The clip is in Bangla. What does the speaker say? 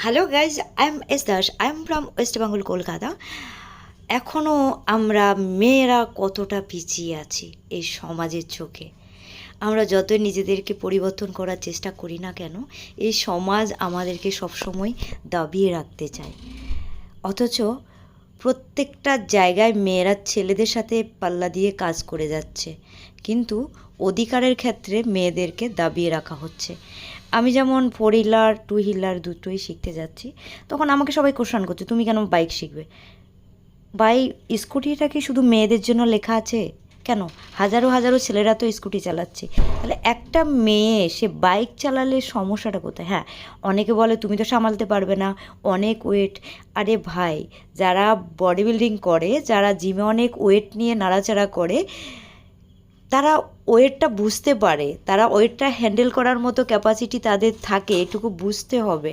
Hello guys, I am S Das, I am from West Bengal, Kolkata. এখনও আমরা মেয়েরা কতটা পিছিয়ে আছি এই সমাজের চোখে। আমরা যতই নিজেদেরকে পরিবর্তন করার চেষ্টা করি না কেন, এই সমাজ আমাদেরকে সবসময় দাবিয়ে রাখতে চায়। অথচ প্রত্যেকটা জায়গায় মেয়েরা ছেলেদের সাথে পাল্লা দিয়ে কাজ করে যাচ্ছে, কিন্তু অধিকারের ক্ষেত্রে মেয়েদেরকে দাবিয়ে রাখা হচ্ছে। আমি যেমন 4 হুইলার 2 হুইলার দুটোই শিখতে যাচ্ছি, তখন আমাকে সবাই কোশ্চেন করছে, তুমি কেন বাইক শিখবে? স্কুটিটা কি শুধু মেয়েদের জন্য লেখা আছে? কেন হাজারো হাজারো ছেলেরা তো স্কুটি চালাচ্ছে, তাহলে একটা মেয়ে সে বাইক চালালে সমস্যাটা কোথায়? হ্যাঁ, অনেকে বলে তুমি তো সামালতে পারবে না, অনেক ওয়েট। আরে ভাই, যারা বডি বিল্ডিং করে, যারা জিমে অনেক ওয়েট নিয়ে নাড়াচাড়া করে, তারা ওয়েটটা বুঝতে পারে, তারা ওয়েটটা হ্যান্ডেল করার মতো ক্যাপাসিটি তাদের থাকে, এটুকু বুঝতে হবে।